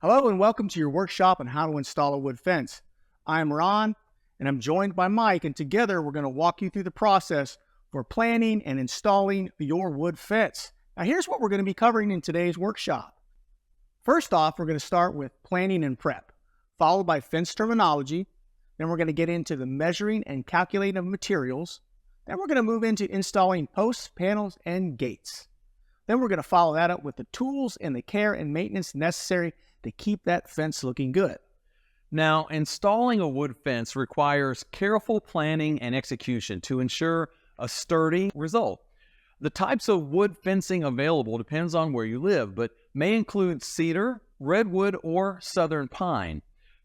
Hello and welcome to your workshop on how to install a wood fence. I'm Ron and I'm joined by Mike, and together we're going to walk you through the process for planning and installing your wood fence. Now here's what we're going to be covering in today's workshop. First off, we're going to start with planning and prep, followed by fence terminology. Then we're going to get into the measuring and calculating of materials. Then we're going to move into installing posts, panels, and gates. Then we're going to follow that up with the tools and the care and maintenance necessary to keep that fence looking good. Now, installing a wood fence requires careful planning and execution to ensure a sturdy result. The types of wood fencing available depends on where you live, but may include cedar, redwood, or southern pine.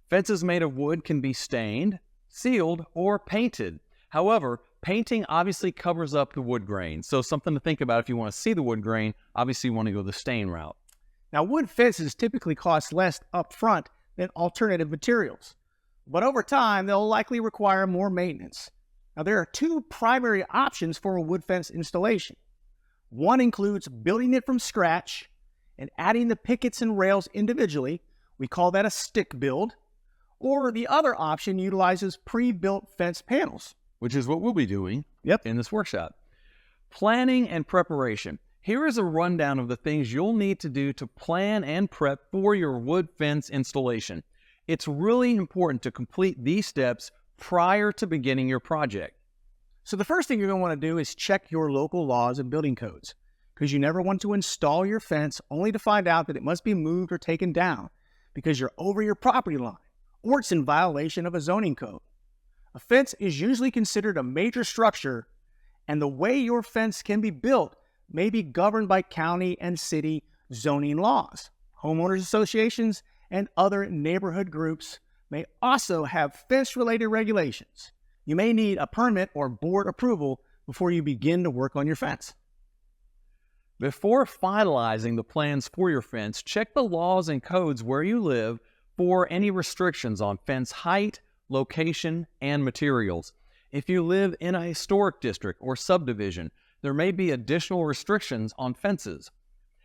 Fences made of wood can be stained, sealed, or painted. However, painting obviously covers up the wood grain, so something to think about if you want to see the wood grain. Obviously, you want to go the stain route. Now, wood fences typically cost less up front than alternative materials, but over time, they'll likely require more maintenance. Now, there are two primary options for a wood fence installation. One includes building it from scratch and adding the pickets and rails individually. We call that a stick build. Or the other option utilizes pre-built fence panels, Which is what we'll be doing in this workshop. Planning and preparation. Here is a rundown of the things you'll need to do to plan and prep for your wood fence installation. It's really important to complete these steps prior to beginning your project. So the first thing you're going to want to do is check your local laws and building codes, because you never want to install your fence only to find out that it must be moved or taken down because you're over your property line or it's in violation of a zoning code. A fence is usually considered a major structure, and the way your fence can be built may be governed by county and city zoning laws. Homeowners associations and other neighborhood groups may also have fence-related regulations. You may need a permit or board approval before you begin to work on your fence. Before finalizing the plans for your fence, check the laws and codes where you live for any restrictions on fence height, location, and materials. If you live in a historic district or subdivision, there may be additional restrictions on fences.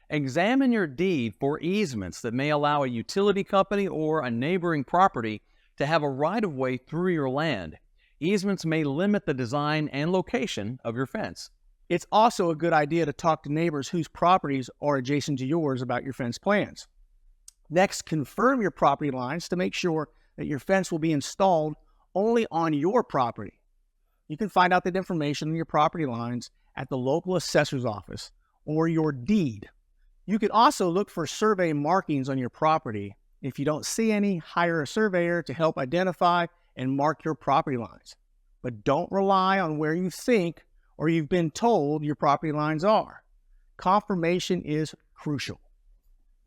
Examine your deed for easements that may allow a utility company or a neighboring property to have a right-of-way through your land. Easements may limit the design and location of your fence. It's also a good idea to talk to neighbors whose properties are adjacent to yours about your fence plans. Next, confirm your property lines to make sure that your fence will be installed only on your property. You can find out that information on your property lines at the local assessor's office or your deed. You could also look for survey markings on your property. If you don't see any, hire a surveyor to help identify and mark your property lines. But don't rely on where you think or you've been told your property lines are. Confirmation is crucial.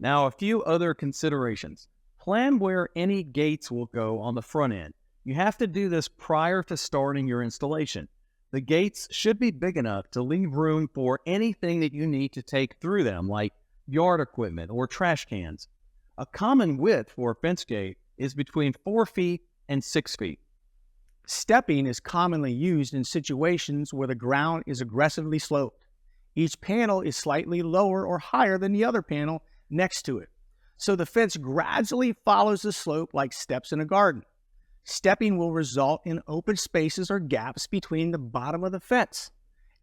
Now, a few other considerations. Plan where any gates will go on the front end. You have to do this prior to starting your installation. The gates should be big enough to leave room for anything that you need to take through them, like yard equipment or trash cans. A common width for a fence gate is between 4 feet and 6 feet. Stepping is commonly used in situations where the ground is aggressively sloped. Each panel is slightly lower or higher than the other panel next to it, so the fence gradually follows the slope like steps in a garden. Stepping will result in open spaces or gaps between the bottom of the fence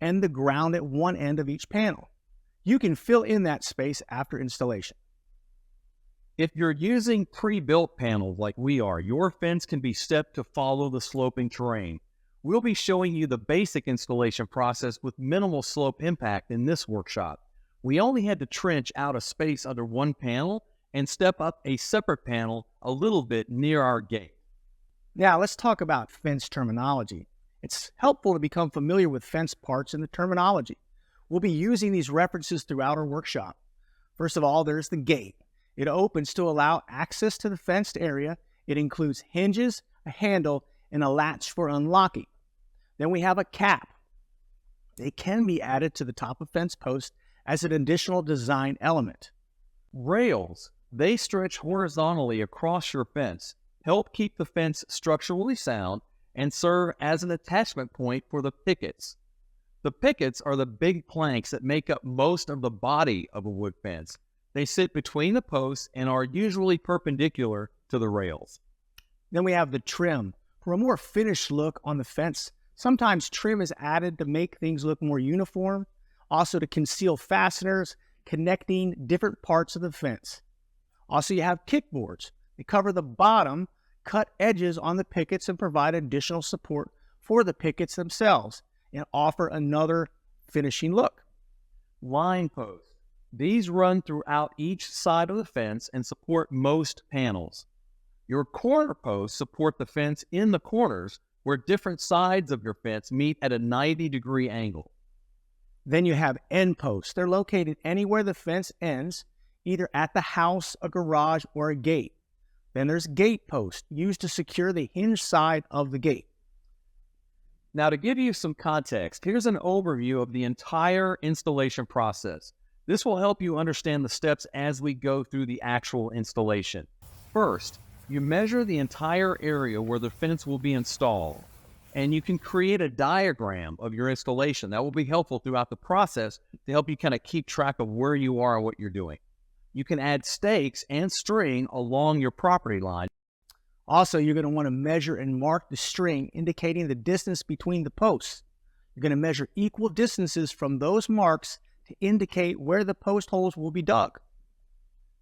and the ground at one end of each panel. You can fill in that space after installation. If you're using pre-built panels like we are, your fence can be stepped to follow the sloping terrain. We'll be showing you the basic installation process with minimal slope impact in this workshop. We only had to trench out a space under one panel and step up a separate panel a little bit near our gate. Now let's talk about fence terminology. It's helpful to become familiar with fence parts and the terminology. We'll be using these references throughout our workshop. First of all, there's the gate. It opens to allow access to the fenced area. It includes hinges, a handle, and a latch for unlocking. Then we have a cap. It can be added to the top of fence posts as an additional design element. Rails. They stretch horizontally across your fence, help keep the fence structurally sound, and serve as an attachment point for the pickets. The pickets are the big planks that make up most of the body of a wood fence. They sit between the posts and are usually perpendicular to the rails. Then we have the trim. For a more finished look on the fence, sometimes trim is added to make things look more uniform, also to conceal fasteners connecting different parts of the fence. Also, you have kickboards. They cover the bottom, cut edges on the pickets, and provide additional support for the pickets themselves and offer another finishing look. Line posts. These run throughout each side of the fence and support most panels. Your corner posts support the fence in the corners where different sides of your fence meet at a 90-degree angle. Then you have end posts. They're located anywhere the fence ends, either at the house, a garage, or a gate. Then there's gate posts, used to secure the hinge side of the gate. Now, to give you some context, here's an overview of the entire installation process. This will help you understand the steps as we go through the actual installation. First, you measure the entire area where the fence will be installed, and you can create a diagram of your installation. That will be helpful throughout the process to help you kind of keep track of where you are and what you're doing. You can add stakes and string along your property line. Also, you're going to want to measure and mark the string, indicating the distance between the posts. You're going to measure equal distances from those marks to indicate where the post holes will be dug.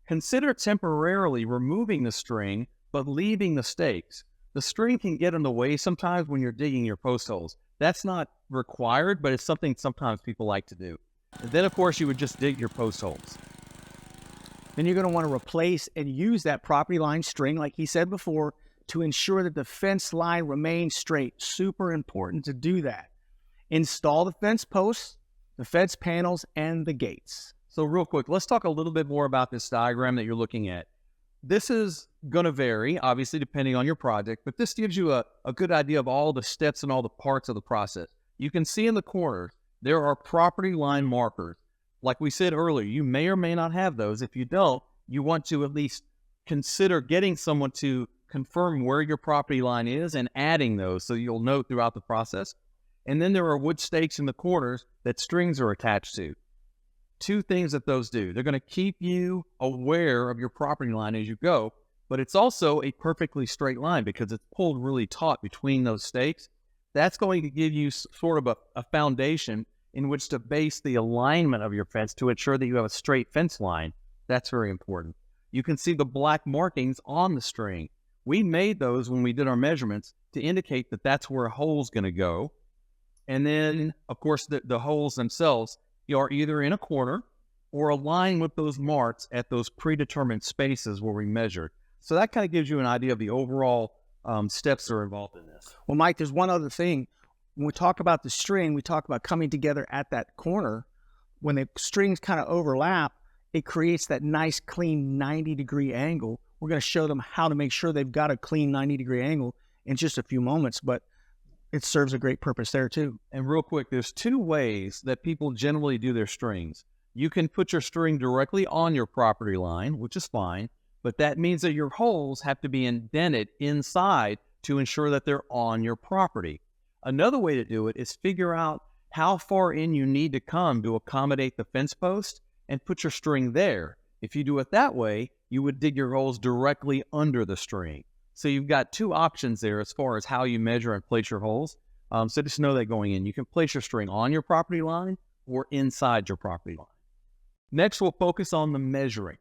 Consider temporarily removing the string, but leaving the stakes. The string can get in the way sometimes when you're digging your post holes. That's not required, but it's something sometimes people like to do. And then, of course, you would just dig your post holes. Then you're going to want to replace and use that property line string, like he said before, to ensure that the fence line remains straight. Super important to do that. Install the fence posts, the fence panels, and the gates. So real quick, let's talk a little bit more about this diagram that you're looking at. This is going to vary, obviously, depending on your project, but this gives you a good idea of all the steps and all the parts of the process. You can see in the corners, there are property line markers. Like we said earlier, you may or may not have those. If you don't, you want to at least consider getting someone to confirm where your property line is and adding those so you'll know throughout the process. And then there are wood stakes in the corners that strings are attached to. Two things that those do. They're going to keep you aware of your property line as you go, but it's also a perfectly straight line because it's pulled really taut between those stakes. That's going to give you sort of a foundation in which to base the alignment of your fence to ensure that you have a straight fence line. That's very important. You can see the black markings on the string. We made those when we did our measurements to indicate that that's where a hole's going to go. And then, of course, the holes themselves are either in a corner or aligned with those marks at those predetermined spaces where we measured. So that kind of gives you an idea of the overall steps that are involved in this. Well, Mike, there's one other thing. When we talk about the string, we talk about coming together at that corner. When the strings kind of overlap, it creates that nice, clean 90-degree angle. We're going to show them how to make sure they've got a clean 90-degree angle in just a few moments, but it serves a great purpose there too. And real quick, there's two ways that people generally do their strings. You can put your string directly on your property line, which is fine, but that means that your holes have to be indented inside to ensure that they're on your property. Another way to do it is figure out how far in you need to come to accommodate the fence post and put your string there. If you do it that way, you would dig your holes directly under the string. So you've got two options there as far as how you measure and place your holes. So just know that going in. You can place your string on your property line or inside your property line. Next, we'll focus on the measuring.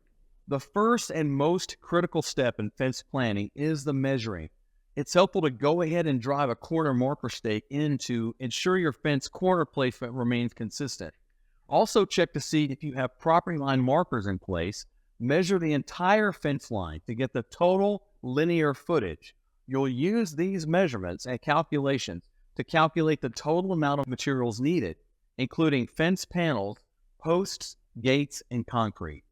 The first and most critical step in fence planning is the measuring. It's helpful to go ahead and drive a corner marker stake in to ensure your fence corner placement remains consistent. Also check to see if you have property line markers in place. Measure the entire fence line to get the total linear footage. You'll use these measurements and calculations to calculate the total amount of materials needed, including fence panels, posts, gates, and concrete.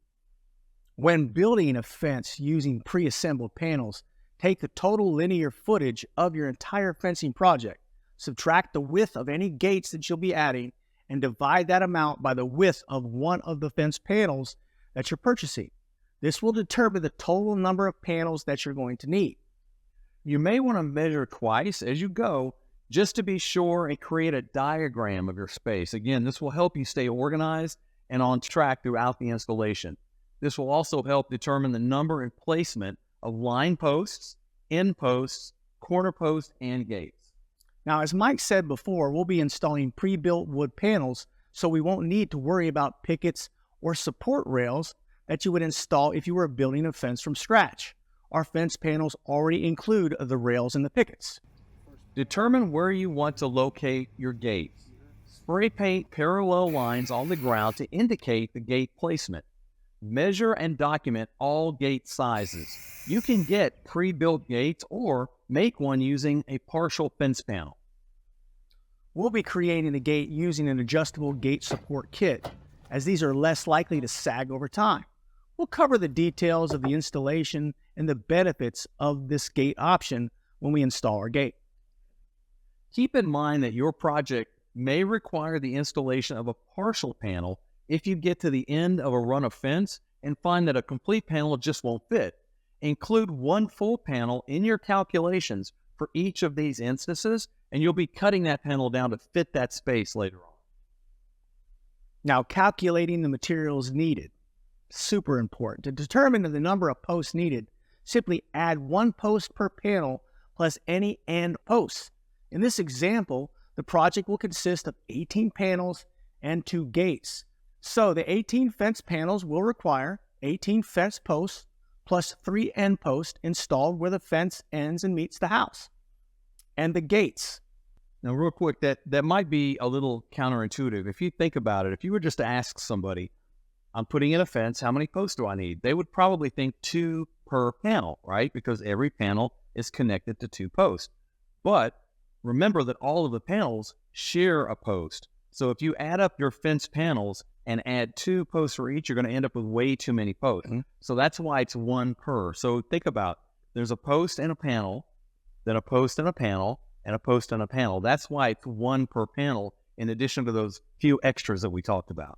When building a fence using pre-assembled panels, take the total linear footage of your entire fencing project, subtract the width of any gates that you'll be adding, and divide that amount by the width of one of the fence panels that you're purchasing. This will determine the total number of panels that you're going to need. You may want to measure twice as you go just to be sure and create a diagram of your space. Again, this will help you stay organized and on track throughout the installation. This will also help determine the number and placement of line posts, end posts, corner posts, and gates. Now, as Mike said before, we'll be installing pre-built wood panels, so we won't need to worry about pickets or support rails that you would install if you were building a fence from scratch. Our fence panels already include the rails and the pickets. Determine where you want to locate your gates. Spray paint parallel lines on the ground to indicate the gate placement. Measure and document all gate sizes. You can get pre-built gates or make one using a partial fence panel. We'll be creating a gate using an adjustable gate support kit, as these are less likely to sag over time. We'll cover the details of the installation and the benefits of this gate option when we install our gate. Keep in mind that your project may require the installation of a partial panel if you get to the end of a run of fence and find that a complete panel just won't fit. Include one full panel in your calculations for each of these instances, and you'll be cutting that panel down to fit that space later on. Now, calculating the materials needed. Super important. To determine the number of posts needed, simply add one post per panel plus any end posts. In this example, the project will consist of 18 panels and 2 gates. So the 18 fence panels will require 18 fence posts plus 3 end posts installed where the fence ends and meets the house. And the gates. Now, real quick, that might be a little counterintuitive. If you think about it, if you were just to ask somebody, I'm putting in a fence, how many posts do I need? They would probably think 2 per panel, right? Because every panel is connected to 2 posts. But remember that all of the panels share a post. So if you add up your fence panels and add 2 posts for each, you're going to end up with way too many posts. So that's why it's 1 per. So think about, there's a post and a panel, then a post and a panel, and a post and a panel. That's why it's 1 per panel, in addition to those few extras that we talked about.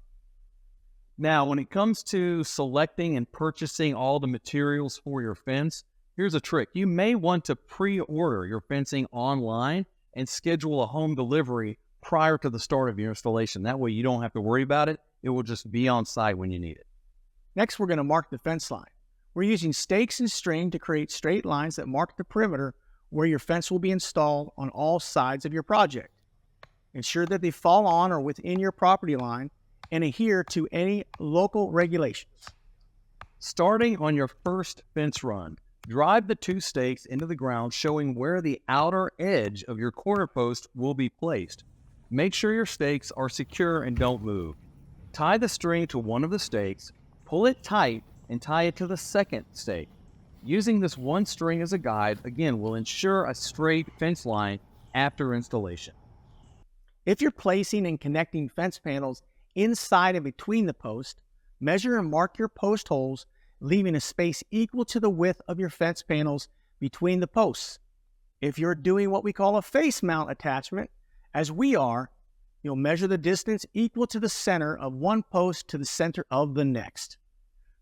Now, when it comes to selecting and purchasing all the materials for your fence, here's a trick. You may want to pre-order your fencing online and schedule a home delivery prior to the start of your installation. That way you don't have to worry about it. It will just be on site when you need it. Next, we're going to mark the fence line. We're using stakes and string to create straight lines that mark the perimeter where your fence will be installed on all sides of your project. Ensure that they fall on or within your property line and adhere to any local regulations. Starting on your first fence run, drive the 2 stakes into the ground, showing where the outer edge of your corner post will be placed. Make sure your stakes are secure and don't move. Tie the string to one of the stakes, pull it tight, and tie it to the second stake. Using this one string as a guide, again, will ensure a straight fence line after installation. If you're placing and connecting fence panels inside and between the posts, measure and mark your post holes, leaving a space equal to the width of your fence panels between the posts. If you're doing what we call a face mount attachment, as we are, you'll measure the distance equal to the center of one post to the center of the next.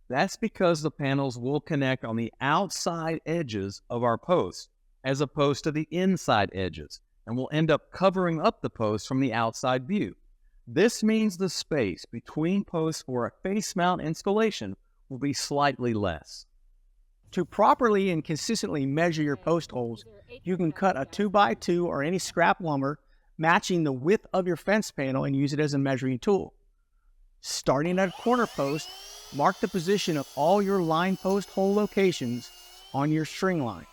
That's because the panels will connect on the outside edges of our posts as opposed to the inside edges, and will end up covering up the posts from the outside view. This means the space between posts for a face mount installation will be slightly less. To properly and consistently measure your post holes, you can cut a 2x2 or any scrap lumber matching the width of your fence panel and use it as a measuring tool. Starting at a corner post, mark the position of all your line post hole locations on your string line.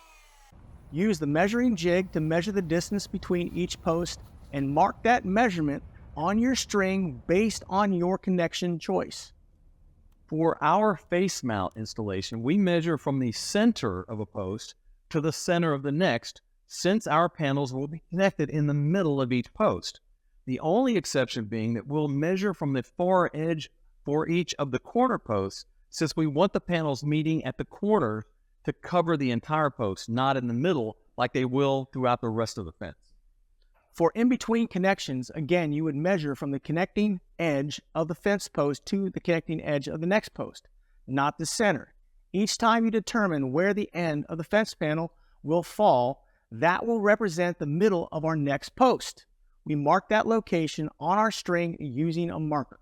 Use the measuring jig to measure the distance between each post and mark that measurement on your string based on your connection choice. For our face mount installation, we measure from the center of a post to the center of the next, since our panels will be connected in the middle of each post. The only exception being that we'll measure from the far edge for each of the corner posts, since we want the panels meeting at the corner to cover the entire post, not in the middle like they will throughout the rest of the fence. For in-between connections, again, you would measure from the connecting edge of the fence post to the connecting edge of the next post, not the center. Each time you determine where the end of the fence panel will fall, that will represent the middle of our next post. We mark that location on our string using a marker.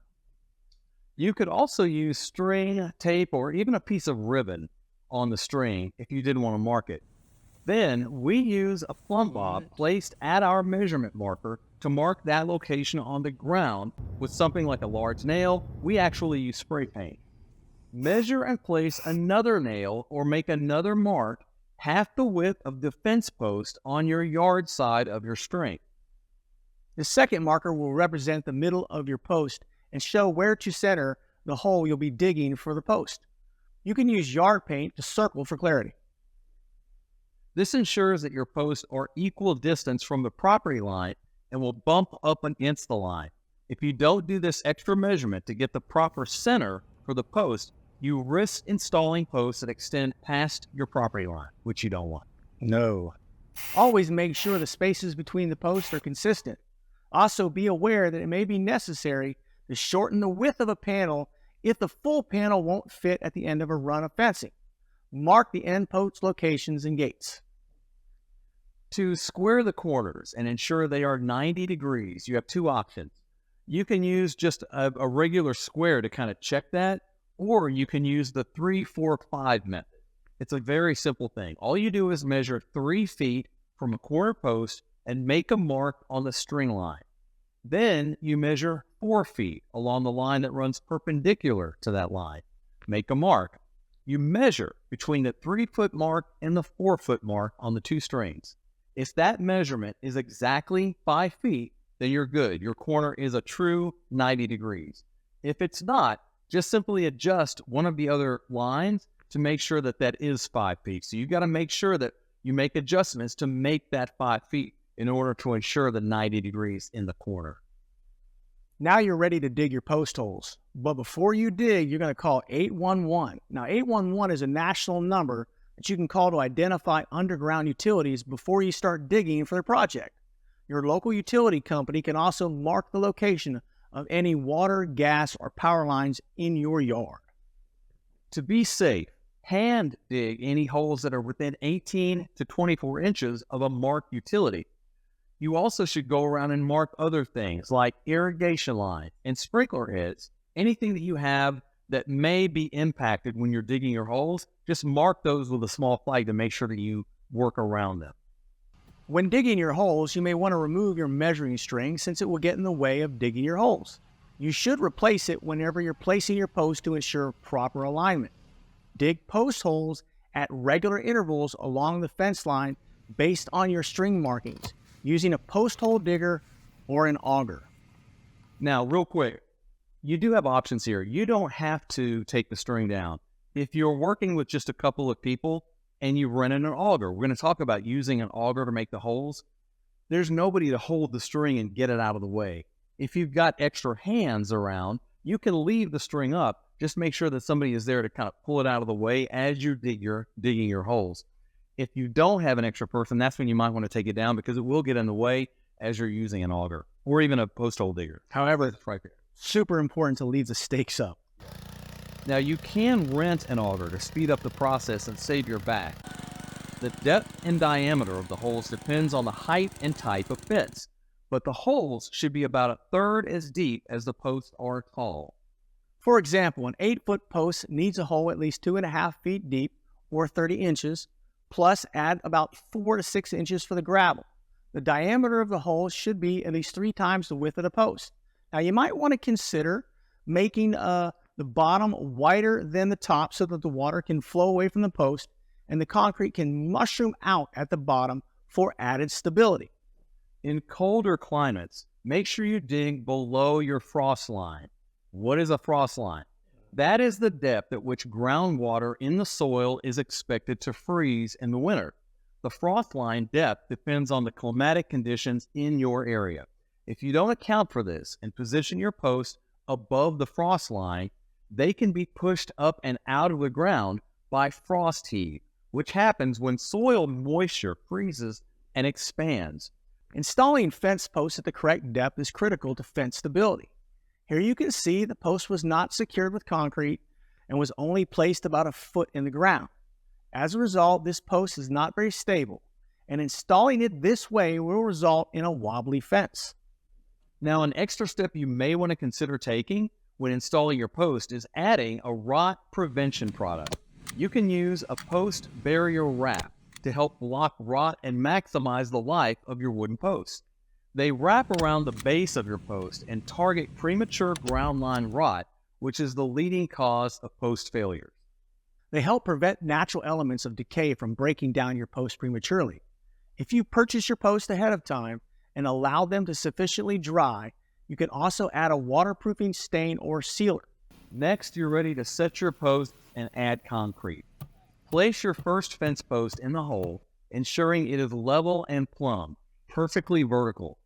You could also use string, tape, or even a piece of ribbon on the string if you didn't want to mark it. Then we use a plumb bob placed at our measurement marker to mark that location on the ground with something like a large nail. We actually use spray paint. Measure and place another nail or make another mark half the width of the fence post on your yard side of your string. The second marker will represent the middle of your post and show where to center the hole you'll be digging for the post. You can use yard paint to circle for clarity. This ensures that your posts are equal distance from the property line and will bump up against the line. If you don't do this extra measurement to get the proper center for the post, you risk installing posts that extend past your property line, which you don't want. No. Always make sure the spaces between the posts are consistent. Also be aware that it may be necessary to shorten the width of a panel if the full panel won't fit at the end of a run of fencing. Mark the end post locations and gates. To square the corners and ensure they are 90 degrees, you have two options. You can use just a regular square to kind of check that, or you can use the 3, 4, 5 method. It's a very simple thing. All you do is measure 3 feet from a corner post and make a mark on the string line. Then you measure 4 feet along the line that runs perpendicular to that line. Make a mark. You measure between the 3-foot mark and the 4-foot mark on the two strings. If that measurement is exactly 5 feet, then you're good. Your corner is a true 90 degrees. If it's not, just simply adjust one of the other lines to make sure that that is 5 feet. So you've got to make sure that you make adjustments to make that 5 feet in order to ensure the 90 degrees in the corner. Now you're ready to dig your post holes. But before you dig, you're going to call 811. Now 811 is a national number that you can call to identify underground utilities before you start digging for the project. Your local utility company can also mark the location of any water, gas, or power lines in your yard. To be safe, hand dig any holes that are within 18 to 24 inches of a marked utility. You also should go around and mark other things like irrigation line and sprinkler heads. Anything that you have that may be impacted when you're digging your holes, just mark those with a small flag to make sure that you work around them. When digging your holes, you may want to remove your measuring string since it will get in the way of digging your holes. You should replace it whenever you're placing your post to ensure proper alignment. Dig post holes at regular intervals along the fence line based on your string markings, using a post hole digger or an auger. Now, real quick, you do have options here. You don't have to take the string down. If you're working with just a couple of people and you rent an auger, we're going to talk about using an auger to make the holes. There's nobody to hold the string and get it out of the way. If you've got extra hands around, you can leave the string up. Just make sure that somebody is there to kind of pull it out of the way as you're digging your holes. If you don't have an extra person, that's when you might want to take it down because it will get in the way as you're using an auger or even a post hole digger. However, it's super important to leave the stakes up. Now, you can rent an auger to speed up the process and save your back. The depth and diameter of the holes depends on the height and type of fence, but the holes should be about 1/3 as deep as the posts are tall. For example, an 8-foot post needs a hole at least 2.5 feet deep or 30 inches, plus add about 4 to 6 inches for the gravel. The diameter of the hole should be at least 3 times the width of the post. Now you might want to consider making the bottom wider than the top so that the water can flow away from the post and the concrete can mushroom out at the bottom for added stability. In colder climates, make sure you dig below your frost line. What is a frost line? That is the depth at which groundwater in the soil is expected to freeze in the winter. The frost line depth depends on the climatic conditions in your area. If you don't account for this and position your post above the frost line, they can be pushed up and out of the ground by frost heave, which happens when soil moisture freezes and expands. Installing fence posts at the correct depth is critical to fence stability. Here you can see the post was not secured with concrete and was only placed about a foot in the ground. As a result, this post is not very stable, and installing it this way will result in a wobbly fence. Now, an extra step you may want to consider taking when installing your post is adding a rot prevention product. You can use a post barrier wrap to help block rot and maximize the life of your wooden post. They wrap around the base of your post and target premature ground line rot, which is the leading cause of post failures. They help prevent natural elements of decay from breaking down your post prematurely. If you purchase your posts ahead of time and allow them to sufficiently dry, you can also add a waterproofing stain or sealer. Next, you're ready to set your post and add concrete. Place your first fence post in the hole, ensuring it is level and plumb, perfectly vertical.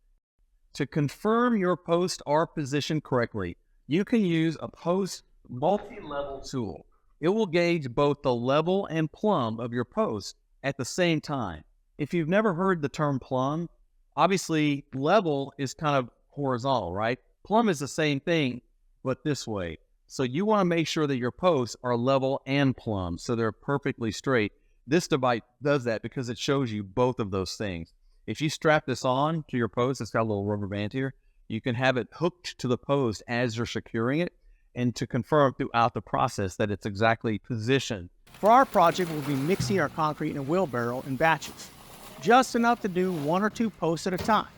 To confirm your posts are positioned correctly, you can use a post multi-level tool. It will gauge both the level and plumb of your post at the same time. If you've never heard the term plumb, obviously level is kind of horizontal, right? Plumb is the same thing, but this way. So you want to make sure that your posts are level and plumb, so they're perfectly straight. This device does that because it shows you both of those things. If you strap this on to your post, it's got a little rubber band here, you can have it hooked to the post as you're securing it, and to confirm throughout the process that it's exactly positioned. For our project, we'll be mixing our concrete in a wheelbarrow in batches, just enough to do 1 or 2 posts at a time.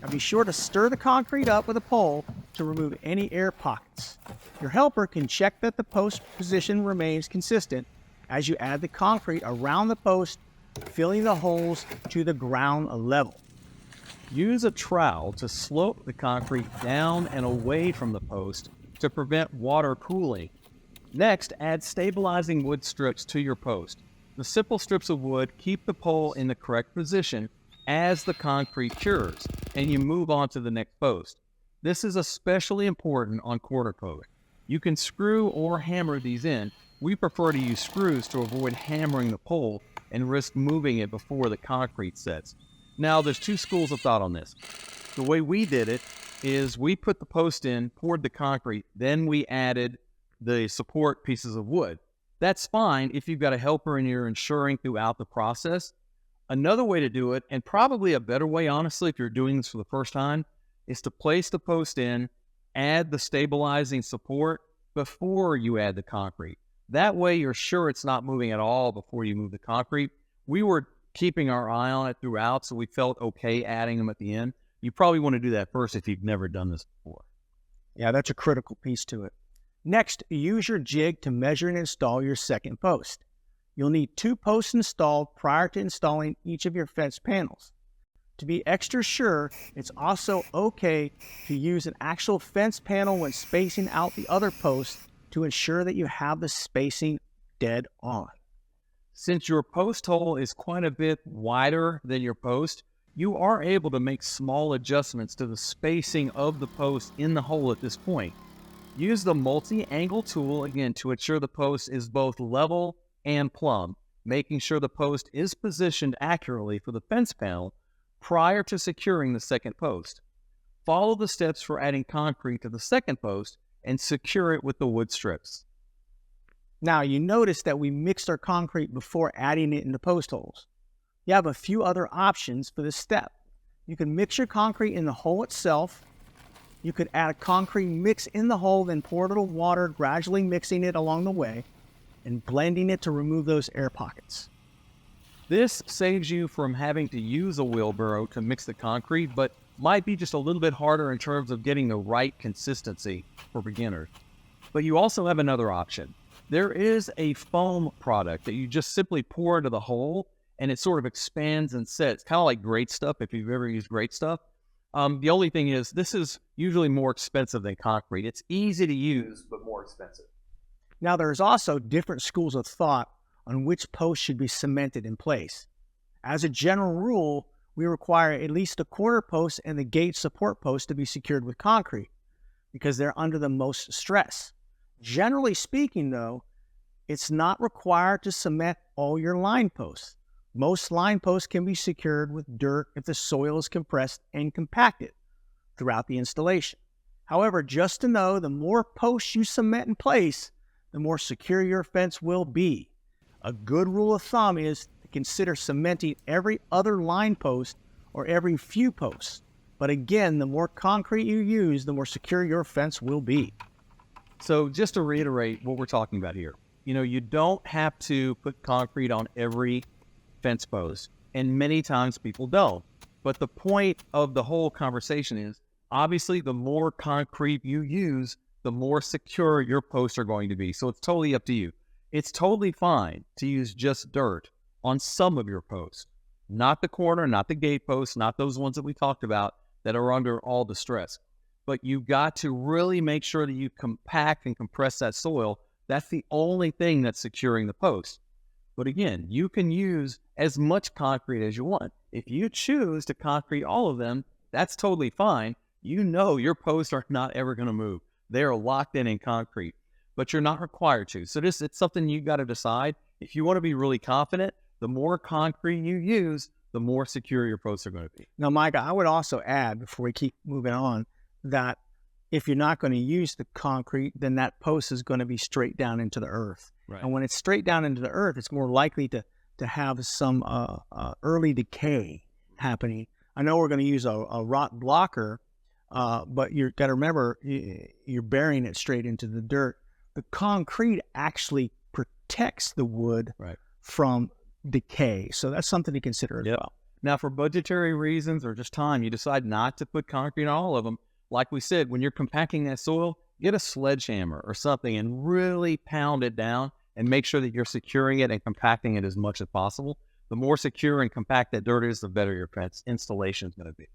Now be sure to stir the concrete up with a pole to remove any air pockets. Your helper can check that the post position remains consistent as you add the concrete around the post, filling the holes to the ground level. Use a trowel to slope the concrete down and away from the post to prevent water pooling. Next, add stabilizing wood strips to your post. The simple strips of wood keep the pole in the correct position as the concrete cures, and you move on to the next post. This is especially important on corner posts. You can screw or hammer these in. We prefer to use screws to avoid hammering the pole and risk moving it before the concrete sets. Now, there's 2 schools of thought on this. The way we did it is we put the post in, poured the concrete, then we added the support pieces of wood. That's fine if you've got a helper and you're ensuring throughout the process. Another way to do it, and probably a better way, honestly, if you're doing this for the first time, is to place the post in, add the stabilizing support before you add the concrete. That way you're sure it's not moving at all before you move the concrete. We were keeping our eye on it throughout, so we felt okay adding them at the end. You probably want to do that first if you've never done this before. Yeah, that's a critical piece to it. Next, use your jig to measure and install your second post. You'll need 2 posts installed prior to installing each of your fence panels. To be extra sure, it's also okay to use an actual fence panel when spacing out the other posts to ensure that you have the spacing dead on. Since your post hole is quite a bit wider than your post, you are able to make small adjustments to the spacing of the post in the hole at this point. Use the multi-angle tool again to ensure the post is both level and plumb, making sure the post is positioned accurately for the fence panel prior to securing the second post. Follow the steps for adding concrete to the second post and secure it with the wood strips. Now, you notice that we mixed our concrete before adding it into post holes. You have a few other options for this step. You can mix your concrete in the hole itself. You could add a concrete mix in the hole, then pour a little water, gradually mixing it along the way and blending it to remove those air pockets. This saves you from having to use a wheelbarrow to mix the concrete, but might be just a little bit harder in terms of getting the right consistency for beginners. But you also have another option. There is a foam product that you just simply pour into the hole and it sort of expands and sets, kind of like Great Stuff if you've ever used Great Stuff. The only thing is this is usually more expensive than concrete. It's easy to use, but more expensive. Now, there's also different schools of thought on which post should be cemented in place. As a general rule, we require at least the corner post and the gate support post to be secured with concrete because they're under the most stress. Generally speaking, though, it's not required to cement all your line posts. Most line posts can be secured with dirt if the soil is compressed and compacted throughout the installation. However, just to know, the more posts you cement in place, the more secure your fence will be. A good rule of thumb is to consider cementing every other line post or every few posts. But again, the more concrete you use, the more secure your fence will be. So just to reiterate what we're talking about here, you don't have to put concrete on every fence post, and many times people don't. But the point of the whole conversation is, obviously, the more concrete you use, the more secure your posts are going to be. So it's totally up to you. It's totally fine to use just dirt on some of your posts, not the corner, not the gate posts, not those ones that we talked about that are under all the stress. But you've got to really make sure that you compact and compress that soil. That's the only thing that's securing the post. But again, you can use as much concrete as you want. If you choose to concrete all of them, that's totally fine. Your posts are not ever going to move. They are locked in concrete, but you're not required to. So it's something you got to decide. If you want to be really confident, the more concrete you use, the more secure your posts are going to be. Now, Micah, I would also add, before we keep moving on, that if you're not going to use the concrete, then that post is going to be straight down into the earth. Right. And when it's straight down into the earth, it's more likely to have some early decay happening. I know we're going to use a rot blocker, but you've got to remember, you're burying it straight into the dirt. The concrete actually protects the wood from decay. So that's something to consider as well. Now, for budgetary reasons or just time, you decide not to put concrete on all of them. Like we said, when you're compacting that soil, get a sledgehammer or something and really pound it down and make sure that you're securing it and compacting it as much as possible. The more secure and compact that dirt is, the better your fence installation is going to be.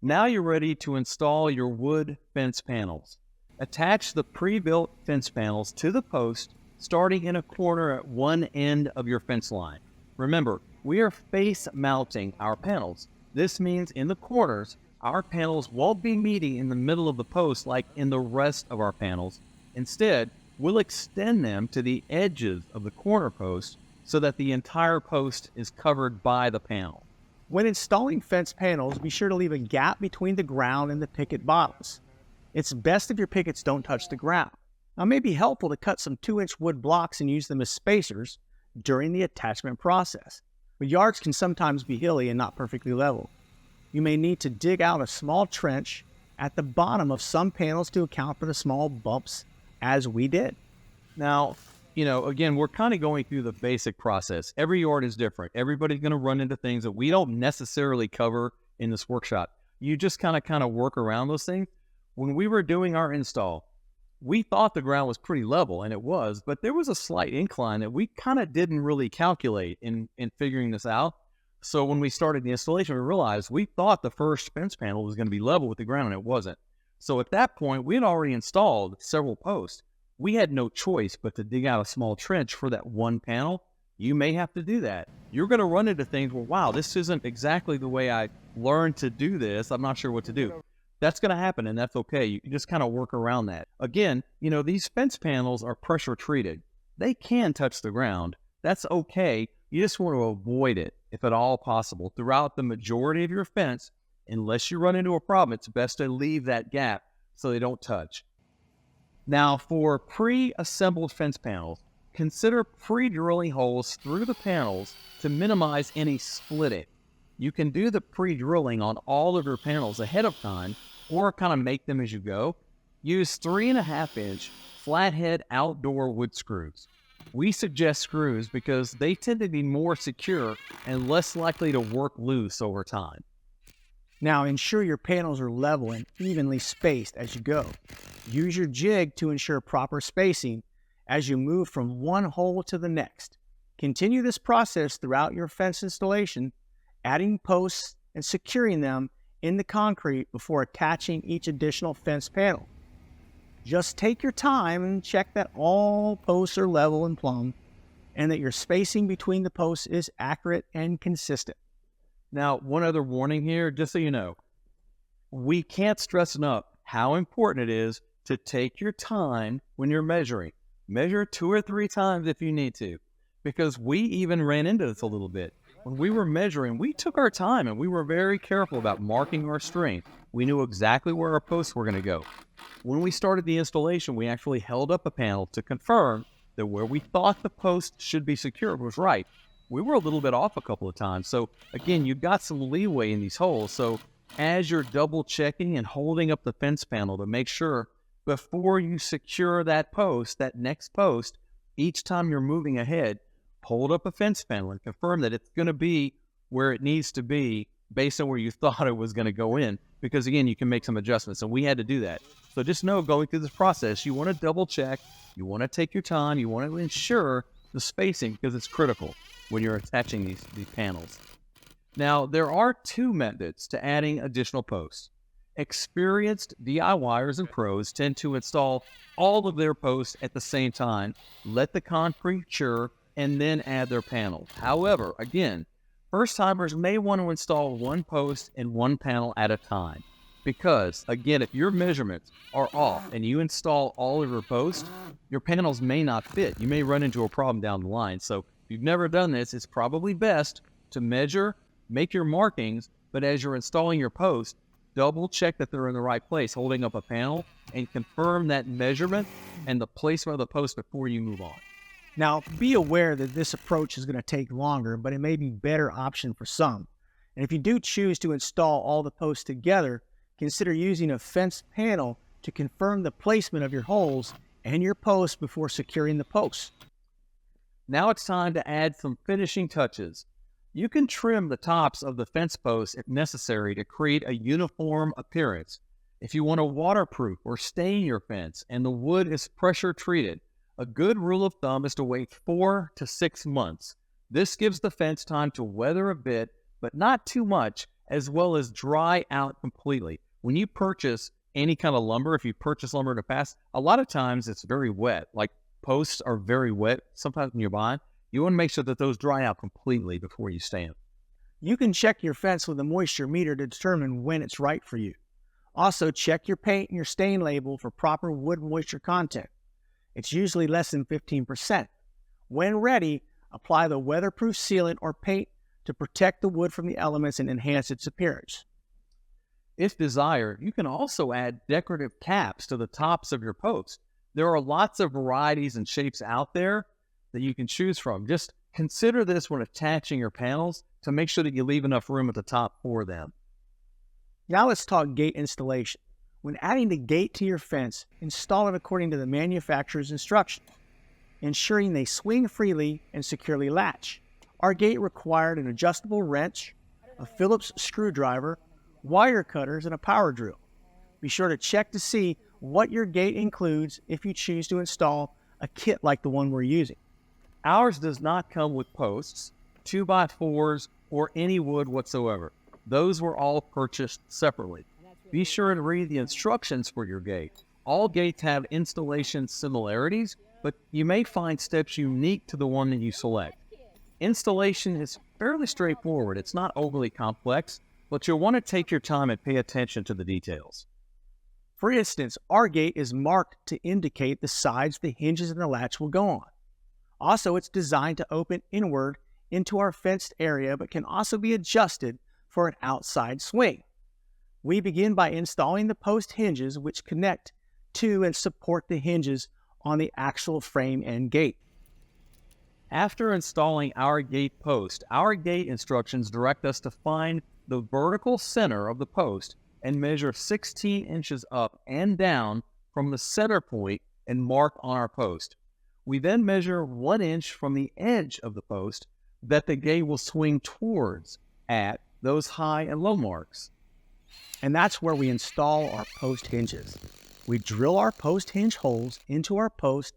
Now you're ready to install your wood fence panels. Attach the pre-built fence panels to the post, starting in a corner at one end of your fence line. Remember, we are face mounting our panels. This means in the corners, our panels won't be meeting in the middle of the post like in the rest of our panels. Instead, we'll extend them to the edges of the corner post so that the entire post is covered by the panel. When installing fence panels, be sure to leave a gap between the ground and the picket bottoms. It's best if your pickets don't touch the ground. Now, it may be helpful to cut some 2-inch wood blocks and use them as spacers during the attachment process. But yards can sometimes be hilly and not perfectly level. You may need to dig out a small trench at the bottom of some panels to account for the small bumps, as we did. Now, again, we're kind of going through the basic process. Every yard is different. Everybody's going to run into things that we don't necessarily cover in this workshop. You just kind of work around those things. When we were doing our install, we thought the ground was pretty level, and it was, but there was a slight incline that we kind of didn't really calculate in figuring this out. So when we started the installation, we realized we thought the first fence panel was going to be level with the ground, and it wasn't. So at that point, we had already installed several posts. We had no choice but to dig out a small trench for that one panel. You may have to do that. You're going to run into things where, wow, this isn't exactly the way I learned to do this. I'm not sure what to do. That's going to happen, and that's okay. You can just kind of work around that. Again, these fence panels are pressure treated. They can touch the ground. That's okay. You just want to avoid it, if at all possible, throughout the majority of your fence. Unless you run into a problem, it's best to leave that gap so they don't touch. Now, for pre-assembled fence panels, consider pre-drilling holes through the panels to minimize any splitting. You can do the pre-drilling on all of your panels ahead of time or kind of make them as you go. Use 3.5-inch flathead outdoor wood screws. We suggest screws because they tend to be more secure and less likely to work loose over time. Now, ensure your panels are level and evenly spaced as you go. Use your jig to ensure proper spacing as you move from one hole to the next. Continue this process throughout your fence installation, adding posts and securing them in the concrete before attaching each additional fence panel. Just take your time and check that all posts are level and plumb and that your spacing between the posts is accurate and consistent. Now, one other warning here, just so you know, we can't stress enough how important it is to take your time when you're measuring. Measure 2 or 3 times if you need to, because we even ran into this a little bit. When we were measuring, we took our time and we were very careful about marking our string. We knew exactly where our posts were going to go. When we started the installation, we actually held up a panel to confirm that where we thought the post should be secured was right. We were a little bit off a couple of times. So again, you've got some leeway in these holes. So as you're double checking and holding up the fence panel to make sure, before you secure that post, that next post, each time you're moving ahead, hold up a fence panel and confirm that it's going to be where it needs to be based on where you thought it was going to go in. Because again, you can make some adjustments, and we had to do that. So just know, going through this process, you want to double check, you want to take your time, you want to ensure the spacing, because it's critical when you're attaching these panels. Now, there are two methods to adding additional posts. Experienced DIYers and pros tend to install all of their posts at the same time, let the concrete cure, and then add their panel. However, again, first-timers may want to install one post and one panel at a time. Because, again, if your measurements are off and you install all of your posts, your panels may not fit. You may run into a problem down the line. So if you've never done this, it's probably best to measure, make your markings, but as you're installing your post, double check that they're in the right place, holding up a panel, and confirm that measurement and the placement of the post before you move on. Now, be aware that this approach is going to take longer, but it may be a better option for some. And if you do choose to install all the posts together, consider using a fence panel to confirm the placement of your holes and your posts before securing the posts. Now it's time to add some finishing touches. You can trim the tops of the fence posts if necessary to create a uniform appearance. If you want to waterproof or stain your fence and the wood is pressure treated, a good rule of thumb is to wait 4 to 6 months. This gives the fence time to weather a bit, but not too much, as well as dry out completely. When you purchase any kind of lumber, if you purchase lumber in the past, a lot of times it's very wet. Like posts are very wet. Sometimes when you're buying, you want to make sure that those dry out completely before you stain. You can check your fence with a moisture meter to determine when it's right for you. Also, check your paint and your stain label for proper wood moisture content. It's usually less than 15%. When ready, apply the weatherproof sealant or paint to protect the wood from the elements and enhance its appearance. If desired, you can also add decorative caps to the tops of your posts. There are lots of varieties and shapes out there that you can choose from. Just consider this when attaching your panels to make sure that you leave enough room at the top for them. Now let's talk gate installation. When adding the gate to your fence, install it according to the manufacturer's instructions, ensuring they swing freely and securely latch. Our gate required an adjustable wrench, a Phillips screwdriver, wire cutters, and a power drill. Be sure to check to see what your gate includes if you choose to install a kit like the one we're using. Ours does not come with posts, 2x4s, or any wood whatsoever. Those were all purchased separately. Be sure to read the instructions for your gate. All gates have installation similarities, but you may find steps unique to the one that you select. Installation is fairly straightforward. It's not overly complex, but you'll want to take your time and pay attention to the details. For instance, our gate is marked to indicate the sides the hinges and the latch will go on. Also, it's designed to open inward into our fenced area, but can also be adjusted for an outside swing. We begin by installing the post hinges, which connect to and support the hinges on the actual frame and gate. After installing our gate post, our gate instructions direct us to find the vertical center of the post and measure 16 inches up and down from the center point and mark on our post. We then measure 1 inch from the edge of the post that the gate will swing towards at those high and low marks. And that's where we install our post hinges. We drill our post hinge holes into our post,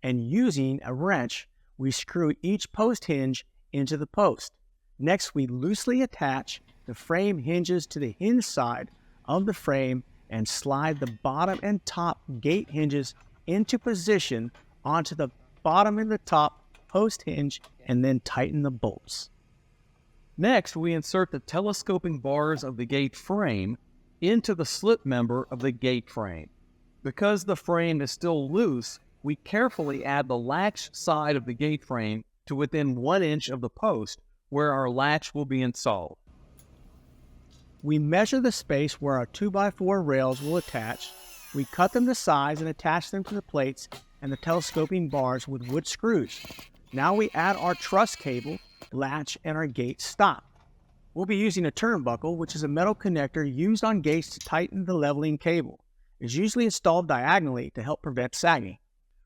and using a wrench, we screw each post hinge into the post. Next, we loosely attach the frame hinges to the hinge side of the frame and slide the bottom and top gate hinges into position onto the bottom and the top post hinge, and then tighten the bolts. Next, we insert the telescoping bars of the gate frame into the slip member of the gate frame. Because the frame is still loose, we carefully add the latch side of the gate frame to within 1 inch of the post where our latch will be installed. We measure the space where our 2x4 rails will attach. We cut them to size and attach them to the plates and the telescoping bars with wood screws. Now we add our truss cable, latch, and our gate stop. We'll be using a turnbuckle, which is a metal connector used on gates to tighten the leveling cable. is usually installed diagonally to help prevent sagging.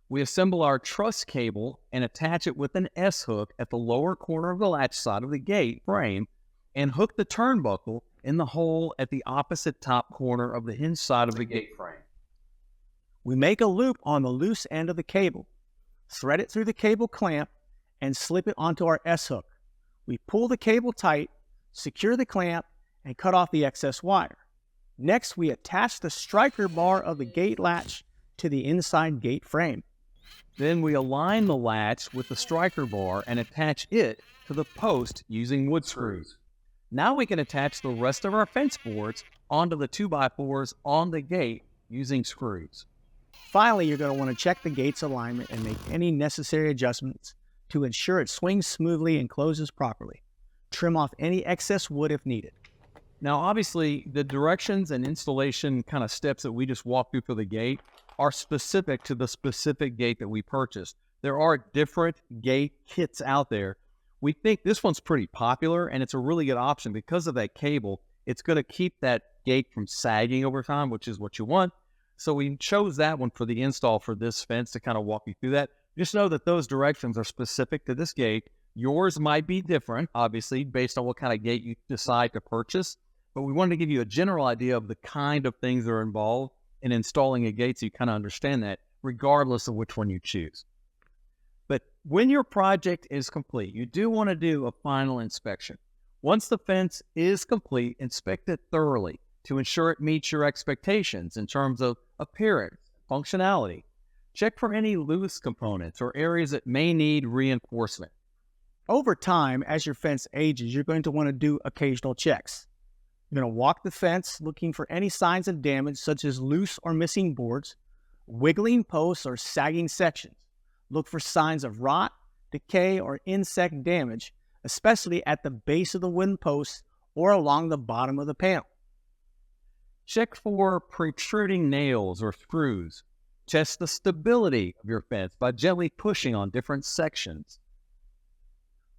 We assemble our truss cable and attach it with an S-hook at the lower corner of the latch side of the gate frame and hook the turnbuckle in the hole at the opposite top corner of the hinge side of the gate frame. We make a loop on the loose end of the cable, thread it through the cable clamp, and slip it onto our S-hook. We pull the cable tight, secure the clamp, and cut off the excess wire. Next, we attach the striker bar of the gate latch to the inside gate frame. Then we align the latch with the striker bar and attach it to the post using wood screws. Now we can attach the rest of our fence boards onto the 2x4s on the gate using screws. Finally, you're going to want to check the gate's alignment and make any necessary adjustments to ensure it swings smoothly and closes properly. Trim off any excess wood if needed. Now, obviously, the directions and installation kind of steps that we just walked through for the gate are specific to the specific gate that we purchased. There are different gate kits out there. We think this one's pretty popular, and it's a really good option because of that cable. It's going to keep that gate from sagging over time, which is what you want. So we chose that one for the install for this fence to kind of walk you through that. Just know that those directions are specific to this gate. Yours might be different, obviously, based on what kind of gate you decide to purchase. But we wanted to give you a general idea of the kind of things that are involved in installing a gate so you kind of understand that, regardless of which one you choose. But when your project is complete, you do want to do a final inspection. Once the fence is complete, inspect it thoroughly to ensure it meets your expectations in terms of appearance, functionality. Check for any loose components or areas that may need reinforcement. Over time, as your fence ages, you're going to want to do occasional checks. You're going to walk the fence looking for any signs of damage, such as loose or missing boards, wiggling posts, or sagging sections. Look for signs of rot, decay, or insect damage, especially at the base of the wooden posts or along the bottom of the panel. Check for protruding nails or screws. Test the stability of your fence by gently pushing on different sections.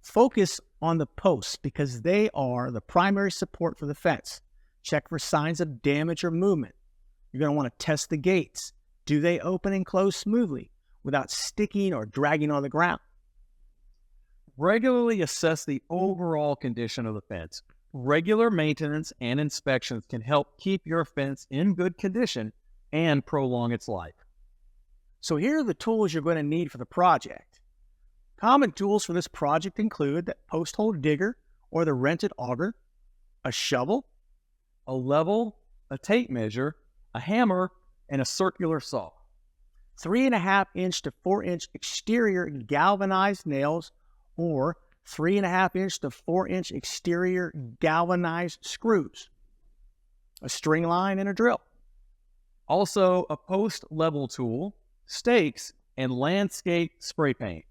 Focus on the posts because they are the primary support for the fence. Check for signs of damage or movement. You're going to want to test the gates. Do they open and close smoothly without sticking or dragging on the ground? Regularly assess the overall condition of the fence. Regular maintenance and inspections can help keep your fence in good condition and prolong its life. So here are the tools you're going to need for the project. Common tools for this project include the post hole digger or the rented auger, a shovel, A level, a tape measure, a hammer, and a circular saw. 3.5 inch to 4 inch exterior galvanized nails or 3.5 inch to 4 inch exterior galvanized screws, a string line, and a drill. Also, a post level tool, stakes, and landscape spray paint.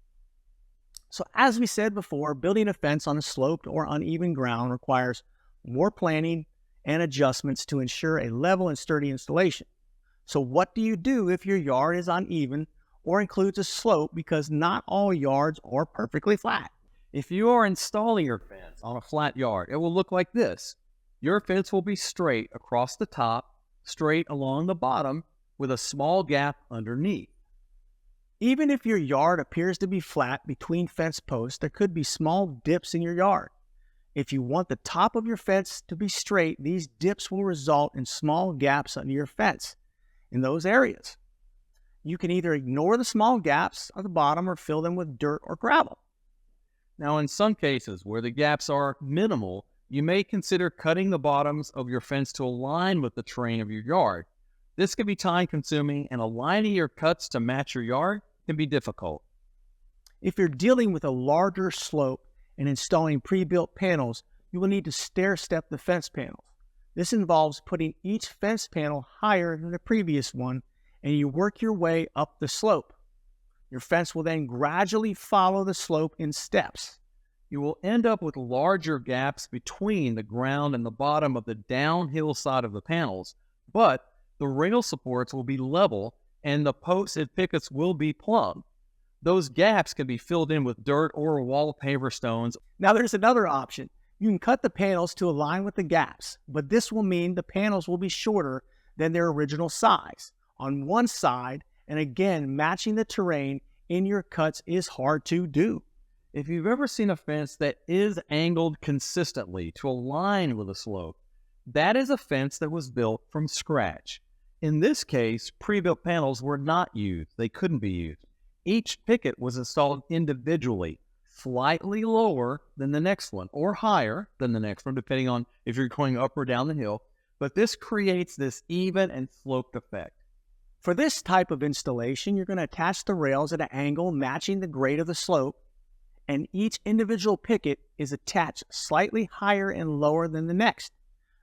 So as we said before, building a fence on a sloped or uneven ground requires more planning and adjustments to ensure a level and sturdy installation. So what do you do if your yard is uneven or includes a slope, because not all yards are perfectly flat? If you are installing your fence on a flat yard, it will look like this. Your fence will be straight across the top, straight along the bottom, with a small gap underneath. Even if your yard appears to be flat between fence posts, there could be small dips in your yard. If you want the top of your fence to be straight, these dips will result in small gaps under your fence in those areas. You can either ignore the small gaps at the bottom or fill them with dirt or gravel. Now, in some cases where the gaps are minimal, you may consider cutting the bottoms of your fence to align with the terrain of your yard. This can be time-consuming, and aligning your cuts to match your yard can be difficult. If you're dealing with a larger slope and installing pre-built panels, you will need to stair-step the fence panels. This involves putting each fence panel higher than the previous one, and you work your way up the slope. Your fence will then gradually follow the slope in steps. You will end up with larger gaps between the ground and the bottom of the downhill side of the panels, but the rail supports will be level and the posts and pickets will be plumb. Those gaps can be filled in with dirt or wallpaper stones. Now there's another option. You can cut the panels to align with the gaps, but this will mean the panels will be shorter than their original size on one side, and again, matching the terrain in your cuts is hard to do. If you've ever seen a fence that is angled consistently to align with a slope, that is a fence that was built from scratch. In this case, pre-built panels were not used. They couldn't be used. Each picket was installed individually, slightly lower than the next one or higher than the next one, depending on if you're going up or down the hill. But this creates this even and sloped effect. For this type of installation, you're going to attach the rails at an angle matching the grade of the slope, and each individual picket is attached slightly higher and lower than the next.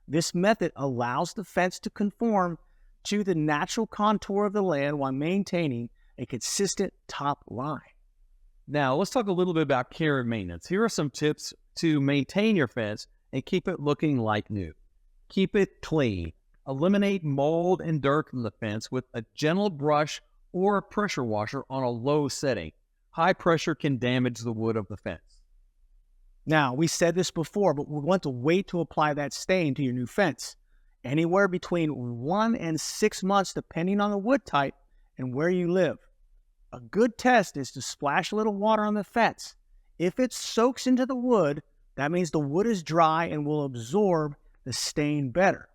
This method allows the fence to conform to the natural contour of the land while maintaining a consistent top line. Now, let's talk a little bit about care and maintenance. Here are some tips to maintain your fence and keep it looking like new. Keep it clean. Eliminate mold and dirt from the fence with a gentle brush or a pressure washer on a low setting. High pressure can damage the wood of the fence. Now, we said this before, but we want to wait to apply that stain to your new fence. Anywhere between 1 and 6 months, depending on the wood type and where you live. A good test is to splash a little water on the fence. If it soaks into the wood, that means the wood is dry and will absorb the stain better.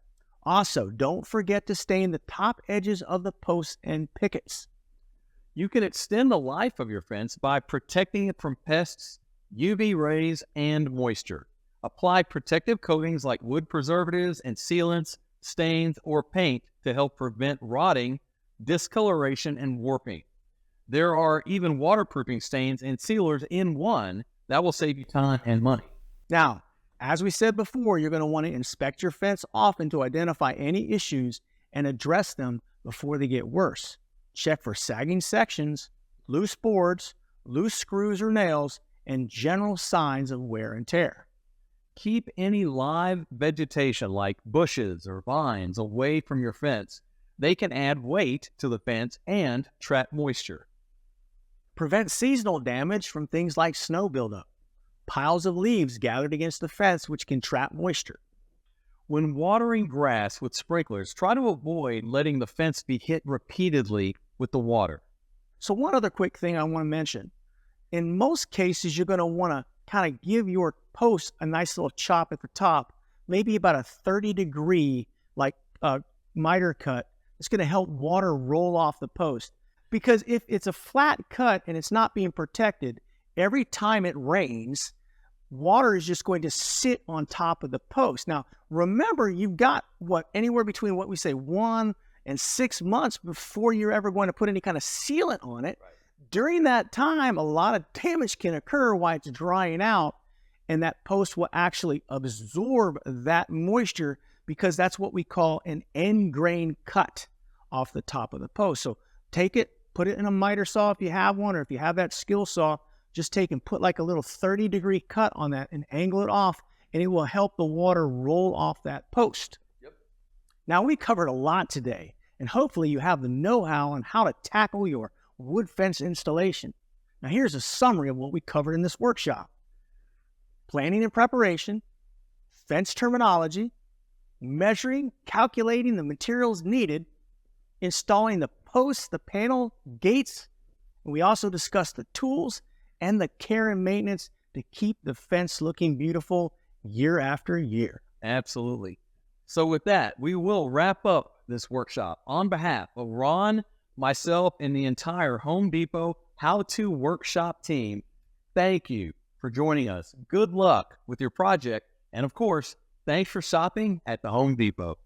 Also, don't forget to stain the top edges of the posts and pickets. You can extend the life of your fence by protecting it from pests, UV rays, and moisture. Apply protective coatings like wood preservatives and sealants, stains, or paint to help prevent rotting, discoloration, and warping. There are even waterproofing stains and sealers in one that will save you time and money. Now, as we said before, you're going to want to inspect your fence often to identify any issues and address them before they get worse. Check for sagging sections, loose boards, loose screws or nails, and general signs of wear and tear. Keep any live vegetation like bushes or vines away from your fence. They can add weight to the fence and trap moisture. Prevent seasonal damage from things like snow buildup, piles of leaves gathered against the fence which can trap moisture. When watering grass with sprinklers, try to avoid letting the fence be hit repeatedly with the water. So one other quick thing I want to mention. In most cases, you're going to want to kind of give your post a nice little chop at the top, maybe about a 30-degree miter cut. It's going to help water roll off the post. Because if it's a flat cut and it's not being protected, every time it rains, water is just going to sit on top of the post. Now, remember, you've got anywhere between what we say 1 and 6 months before you're ever going to put any kind of sealant on it. Right. During that time, a lot of damage can occur while it's drying out, and that post will actually absorb that moisture because that's what we call an end grain cut off the top of the post. So take it, put it in a miter saw if you have one, or if you have that skill saw, just take and put like a little 30-degree cut on that and angle it off, and it will help the water roll off that post. Yep. Now, we covered a lot today, and hopefully you have the know-how on how to tackle your wood fence installation. Now, here's a summary of what we covered in this workshop. Planning and preparation, fence terminology, measuring, calculating the materials needed, installing the posts, the panel, gates, and we also discussed the tools and the care and maintenance to keep the fence looking beautiful year after year. Absolutely. So with that, we will wrap up this workshop. On behalf of Ron, myself, and the entire Home Depot How-To Workshop team, thank you for joining us. Good luck with your project. And of course, thanks for shopping at the Home Depot.